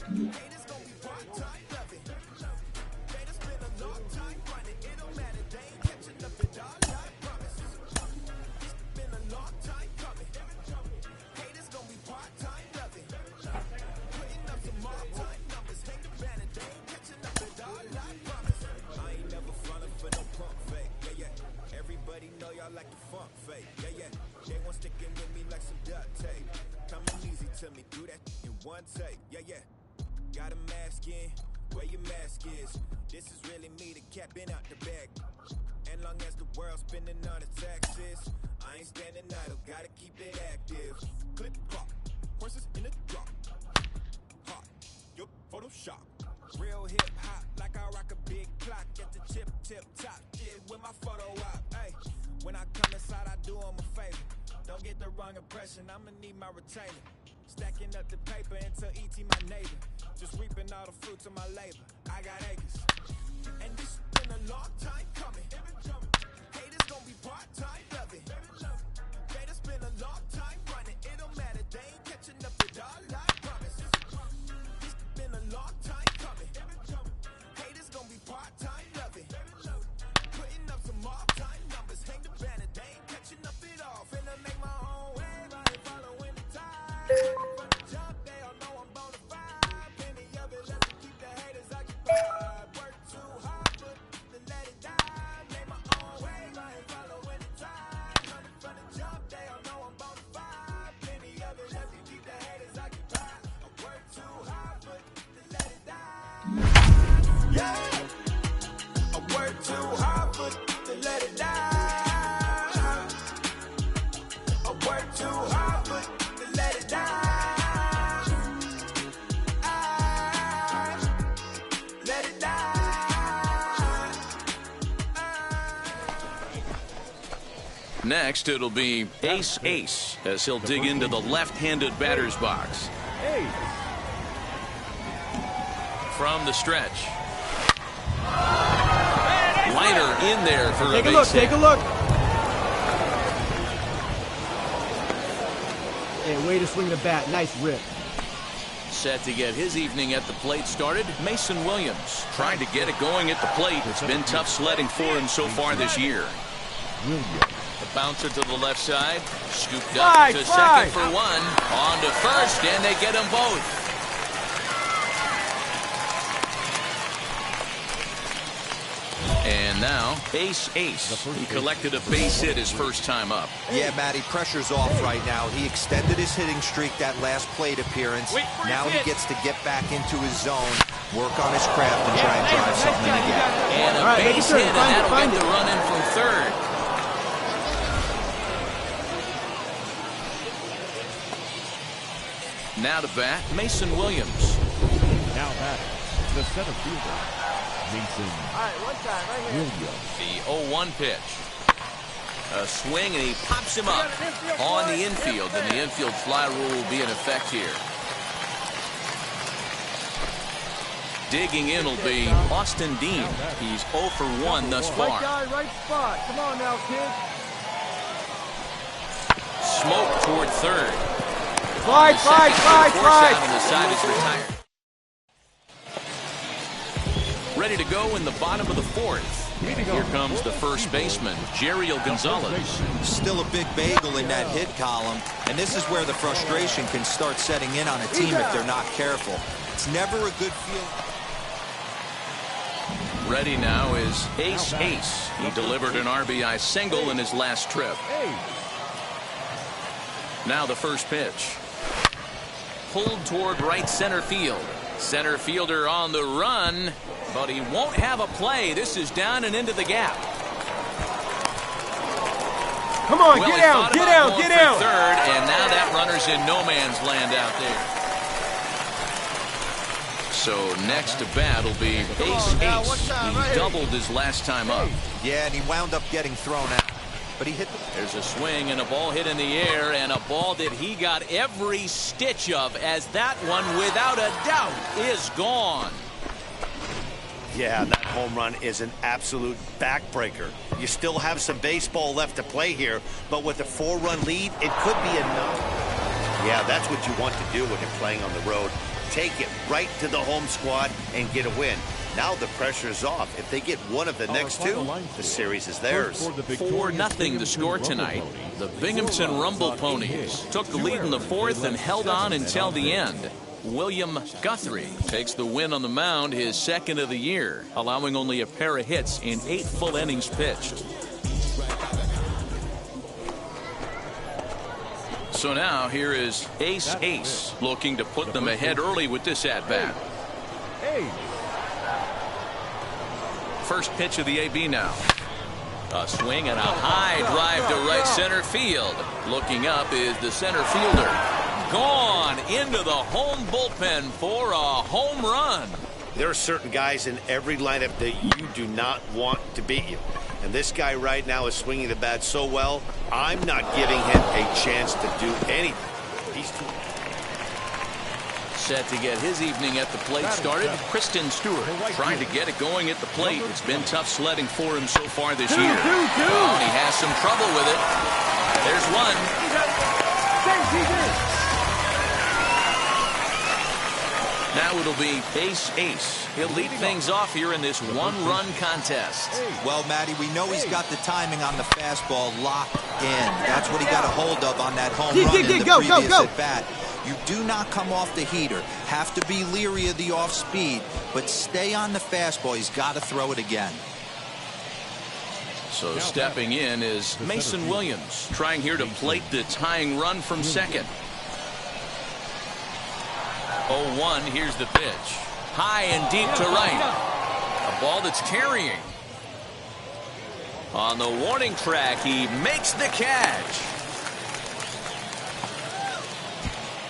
Haters gon' be part-time loving. They done spent a long time running. It don't matter, they ain't catching up at all, I promise. It's been a long time coming. Haters gon' be part-time loving. Putting up some all-time numbers. Hang the banner, they ain't catching up at all, I promise. I ain't never falling for no pump fake, yeah, yeah. Everybody know y'all like the funk fake, yeah, yeah. They won't sticking with me like some duct tape. Coming easy to me, do that in one take, yeah, yeah. Got a mask in, where your mask is. This is really me, the cat been out the bag. And long as the world's spending on the taxes, I ain't standing idle, gotta keep it active. Clip clock, horses in the drop. Hot, your Photoshop. Real hip hop, like I rock a big clock at the tip top. Yeah, with my photo op. Hey, when I come inside, I do them a favor. Don't get the wrong impression, I'ma need my retainer. Stacking up the paper until E.T. my neighbor. Just reaping all the fruits of my labor. I got acres. And this been a long time coming. Haters gon' be part-time loving. They done spent a long time running. It don't matter, they ain't catching up at all, I promise. This been a long time coming. Haters gon' be part-time loving. Putting up some all-time numbers. Hang the banner, they ain't catching up at all. Finna make my own wave, I ain't following the tide. Next, it'll be ace-ace as he'll dig into the left-handed batter's box. Hey. From the stretch. Liner in there for a base hit. Take a look. Hey, way to swing the bat. Nice rip. Set to get his evening at the plate started, Mason Williams. Trying to get it going at the plate. It's been tough sledding for him so far this year. The bouncer to the left side, scooped up to second for one, on to first, and they get them both. And now, ace-ace. He collected a base hit his first time up. Yeah, Matty, pressure's off right now. He extended his hitting streak that last plate appearance. Now he gets to get back into his zone, work on his craft, and try and drive something in the gap. And a base hit, and that'll get the run in from third. Now to bat, Mason Williams. Now batting, the center fielder, Mason Williams. The 0-1 pitch. A swing, and he pops him up on the infield, and the infield fly rule will be in effect here. Digging in will be Austin Dean. He's 0 for 1 thus far. Right guy, right spot. Come on now, kid. Smoke toward third. Slide. Out on the side is retired. Ready to go in the bottom of the fourth. Here comes the first baseman, Jeriel Gonzalez. Still a big bagel in that hit column, and this is where the frustration can start setting in on a team if they're not careful. It's never a good feeling. Ready now is Ace. He delivered an RBI single in his last trip. Now the first pitch. Pulled toward right center field. Center fielder on the run, but he won't have a play. This is down and into the gap. Come on, well, get out. Third, and now that runner's in no man's land out there. So next to bat will be Ace. He doubled his last time up. Yeah, and he wound up getting thrown out. But he hit. There's a swing and a ball hit in the air, and a ball that he got every stitch of, as that one, without a doubt, is gone. Yeah, that home run is an absolute backbreaker. You still have some baseball left to play here, but with a 4-run lead, it could be enough. Yeah, that's what you want to do when you're playing on the road. Take it right to the home squad and get a win. Now the pressure's off. If they get one of the next two, the series is theirs. 4-0 the score tonight. The Binghamton Rumble Ponies took the lead in the fourth and held on until the end. William Guthrie takes the win on the mound, his second of the year, allowing only a pair of hits in 8 full innings pitched. So now here is Ace, looking to put them ahead early with this at-bat. First pitch of the AB now. A swing and a high drive to right center field. Looking up is the center fielder. Gone into the home bullpen for a home run. There are certain guys in every lineup that you do not want to beat you. And this guy right now is swinging the bat so well, I'm not giving him a chance to do anything. He's too... Set to get his evening at the plate started. Kristen Stewart trying to get it going at the plate. It's been tough sledding for him so far this year. Oh, and he has some trouble with it. There's one. Now it'll be Ace. He'll lead things off here in this one-run contest. Well, Matty, we know he's got the timing on the fastball locked in. That's what he got a hold of on that home run in the previous at-bat. You do not come off the heater. Have to be leery of the off speed, but stay on the fastball. He's got to throw it again. So stepping in is Mason Williams, trying here to plate the tying run from second. 0-1, here's the pitch. High and deep to right. A ball that's carrying. On the warning track, he makes the catch.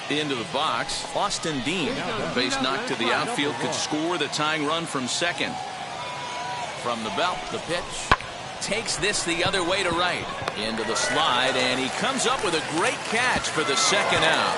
Into the box, Austin Dean. Base knock to the outfield could score the tying run from second. From the belt, the pitch. Takes this the other way to right. Into the slide, and he comes up with a great catch for the second out.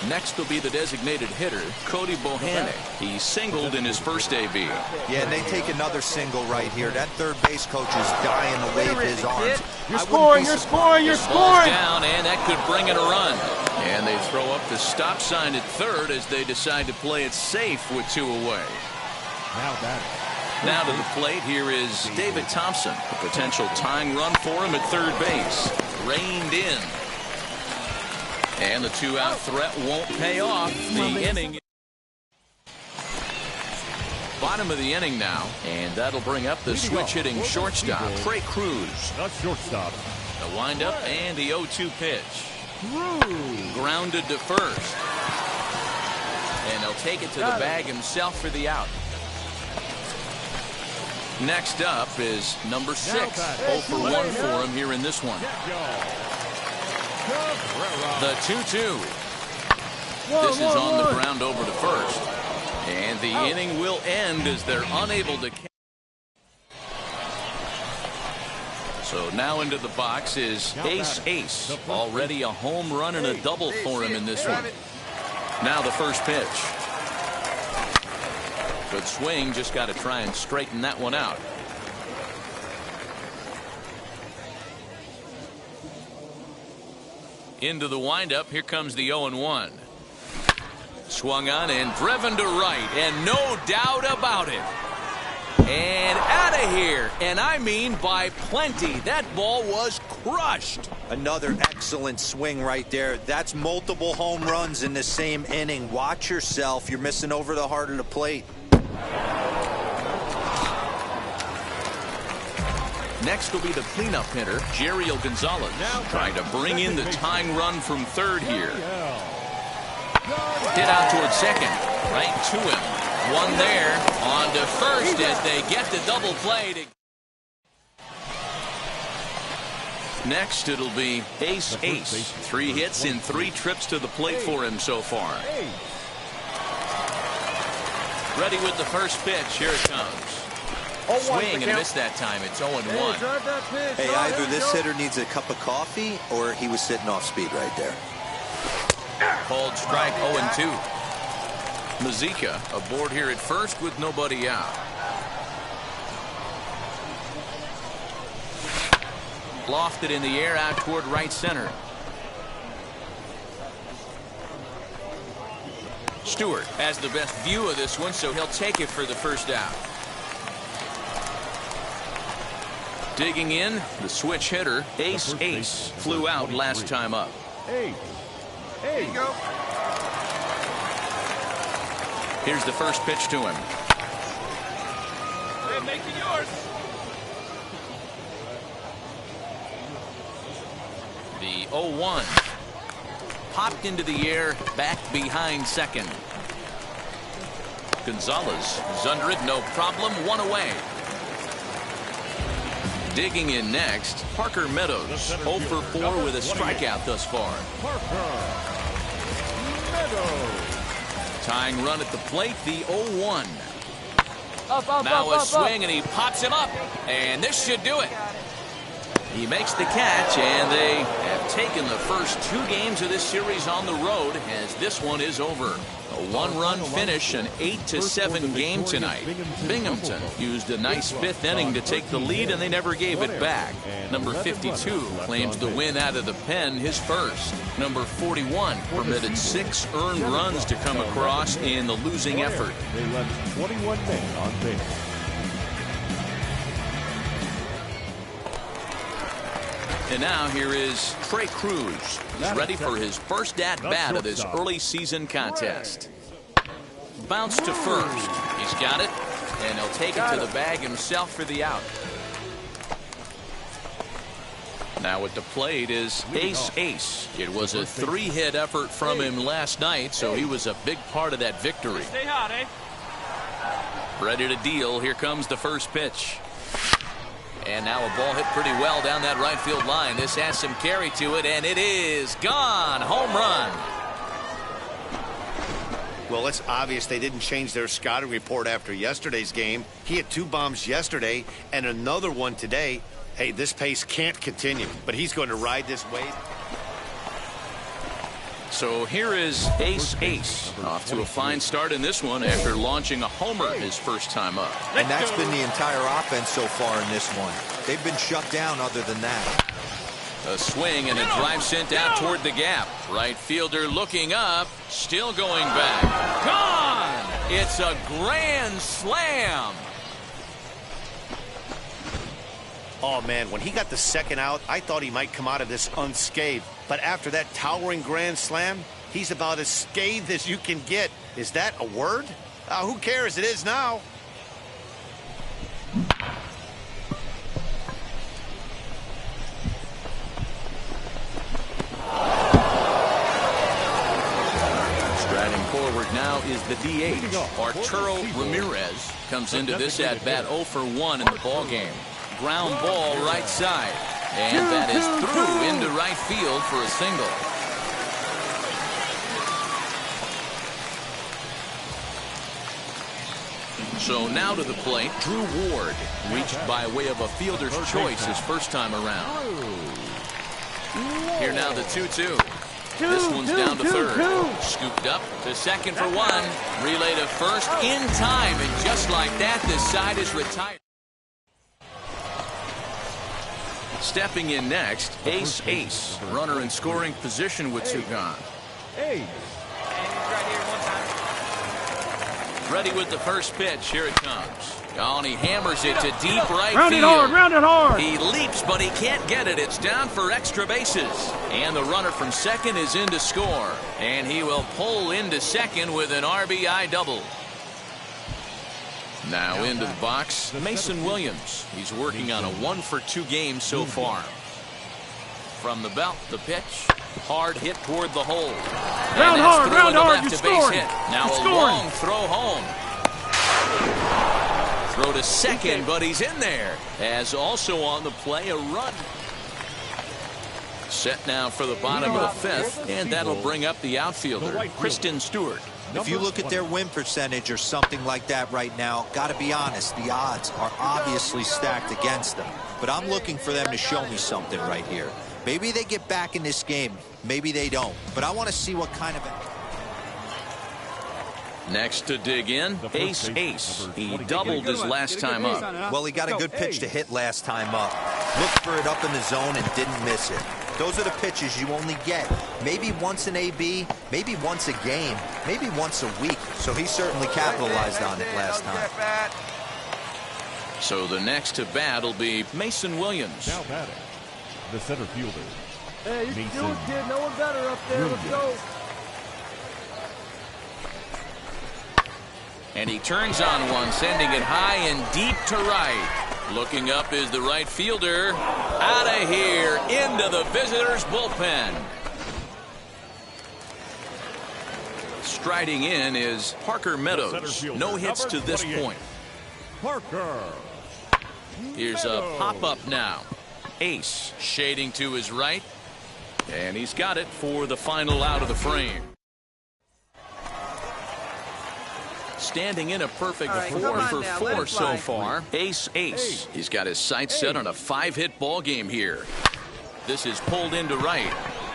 Next will be the designated hitter, Cody Bohannon. He singled in his first AB. Yeah, and they take another single right here. That third base coach is dying to wave his arms. You're scoring. Down, and that could bring in a run. And they throw up the stop sign at third as they decide to play it safe with 2 away. Now to the plate, here is David Thompson. A potential tying run for him at third base. Reined in. And the 2-out threat won't pay off. The inning. Bottom of the inning now. And that'll bring up the switch-hitting shortstop, Trey Cruz. The shortstop. The windup and the 0-2 pitch. Grounded to first. And he'll take it to the bag himself for the out. Next up is number 6. 0 for 1 for him here in this one. The 2-2. This is on the ground over to first. And the inning will end as they're unable to. So now into the box is Ace. Already a home run and a double for him in this one. Now the first pitch. Good swing, just got to try and straighten that one out. Into the windup, here comes the 0-1. Swung on and driven to right, and no doubt about it. And out of here, and I mean by plenty. That ball was crushed. Another excellent swing right there. That's multiple home runs in the same inning. Watch yourself. You're missing over the heart of the plate. Next will be the cleanup hitter, Jeriel Gonzalez, trying to bring in the tying run from third here. Hit out towards second, right to him. One there, on to first as they get the double play. Next, it'll be Ace. 3 hits in 3 trips to the plate for him so far. Ready with the first pitch. Here it comes. Swing and miss that time. It's 0-1. Hey, either this hitter needs a cup of coffee or he was sitting off speed right there. Called strike 0-2. Mazika aboard here at first with nobody out. Lofted in the air out toward right center. Stewart has the best view of this one, so he'll take it for the first out. Digging in, the switch hitter, Ace. Flew out last time up. Here you go. Here's the first pitch to him. Hey, make it yours. The 0-1. Popped into the air, back behind second. Gonzalez is under it, no problem, 1 away. Digging in next, Parker Meadows, 0 for 4 with a strikeout thus far. Tying run at the plate, the 0-1. Now a swing, and he pops him up, and this should do it. He makes the catch, and they have taken the first 2 games of this series on the road as this one is over. A 1-run finish, an 8-7 game tonight. Binghamton used a nice 5th inning to take the lead, and they never gave it back. Number 52 claims the win out of the pen, his first. Number 41 permitted 6 earned runs to come across in the losing effort. They left 21 men on base. And now here is Trey Cruz. He's ready for his first at-bat of this early season contest. Bounce to first. He's got it, and he'll take it to the bag himself for the out. Now at the plate is Ace. It was a 3-hit effort from him last night, so he was a big part of that victory. Stay hot, eh? Ready to deal. Here comes the first pitch. And now a ball hit pretty well down that right field line. This has some carry to it, and it is gone. Home run. Well, it's obvious they didn't change their scouting report after yesterday's game. He had 2 bombs yesterday and another one today. Hey, this pace can't continue, but he's going to ride this wave. So here is Ace. Off to a fine start in this one after launching a homer his first time up. And that's been the entire offense so far in this one. They've been shut down other than that. A swing and a drive sent out toward the gap. Right fielder looking up, still going back. Gone! It's a grand slam. Oh, man, when he got the second out, I thought he might come out of this unscathed. But after that towering grand slam, he's about as scathed as you can get. Is that a word? Who cares? It is now. Striding forward now is the DH. Arturo Ramirez comes into this at-bat 0 for 1 in the ballgame. Ground ball right side. And that is through into right field for a single. So now to the plate, Drew Ward, reached by way of a fielder's choice his first time around. Here now the 2-2. This one's down to third. Scooped up to second for one. Relay to first in time, and just like that, the side is retired. Stepping in next, Ace. Runner in scoring position with two gone. Ready with the first pitch. Here it comes. Oh, and he hammers it to deep right field. Round it hard. He leaps, but he can't get it. It's down for extra bases. And the runner from second is in to score. And he will pull into second with an RBI double. Now into the box, Mason Williams. He's working on a 1-for-2 game so far. From the belt, the pitch. Hard hit toward the hole. Round hard, you're scoring. Now a long throw home. Throw to second, but he's in there. As also on the play, a run. Set now for the bottom of the fifth, and that'll bring up the outfielder, Kristen Stewart. If you look at their win percentage or something like that right now, got to be honest, the odds are obviously stacked against them. But I'm looking for them to show me something right here. Maybe they get back in this game. Maybe they don't. But I want to see what kind of... Next to dig in, Ace. He doubled his last time up. Well, he got a good pitch to hit last time up. Looked for it up in the zone and didn't miss it. Those are the pitches you only get. Maybe once an AB, maybe once a game, maybe once a week. So he certainly capitalized on it last time. So the next to bat will be Mason Williams. Now batting, the center fielder. Hey, you can do it, kid. No one better up there. Let's go. And he turns on one, sending it high and deep to right. Looking up is the right fielder. Out of here, into the visitors' bullpen. Striding in is Parker Meadows. No hits to this point. Parker. Here's a pop-up now. Ace shading to his right. And he's got it for the final out of the frame. Standing in a perfect 4 for 4 so far. Ace. He's got his sights set on a 5-hit ball game here. This is pulled into right.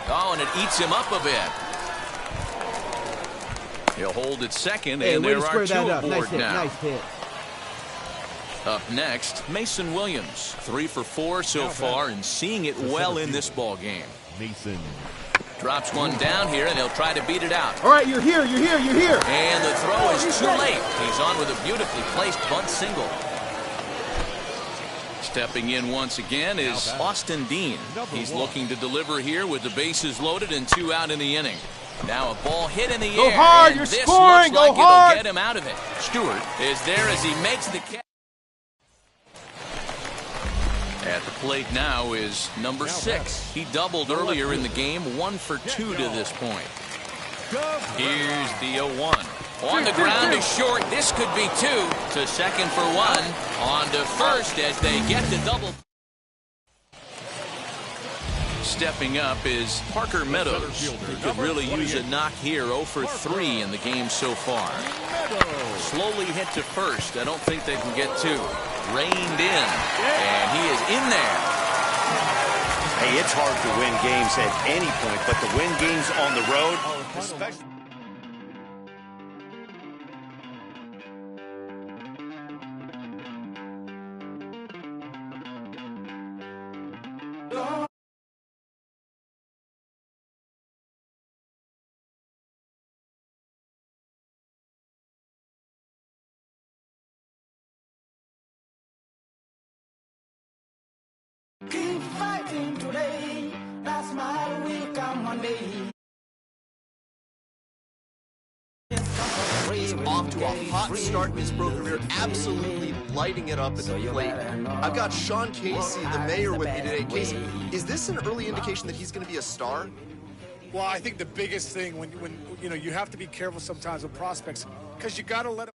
Oh, and it eats him up a bit. He'll hold at second, and there are two aboard now. Nice hit. Up next, Mason Williams. 3 for 4 so far, and seeing it well in this ball game. Mason drops one down here, and he'll try to beat it out. All right, you're here. And the throw is too late. He's on with a beautifully placed bunt single. Stepping in once again is Austin Dean. He's looking to deliver here with the bases loaded and 2 out in the inning. Now a ball hit in the air. Go hard, and you're this scoring. looks like Go hard. It'll get him out of it. Stewart is there as he makes the catch. At the plate now is number 6. He doubled earlier in the game, 1 for 2 to this point. Here's the 0-1. On the ground to short. This could be 2. To second for 1. On to first as they get the double. Stepping up is Parker Meadows. He could really use a knock here. 0 for 3 in the game so far. Slowly hit to first. I don't think they can get 2. Reined in, and he is in there. Hey, it's hard to win games at any point, but to win games on the road, especially... Keep fighting today. That's my will come one day. He's off to a hot start in his pro career, absolutely lighting it up at the plate. I've got Sean Casey, the mayor, with me today. Casey, is this an early indication that he's going to be a star? Well, I think the biggest thing when you know, you have to be careful sometimes with prospects because you got to let them.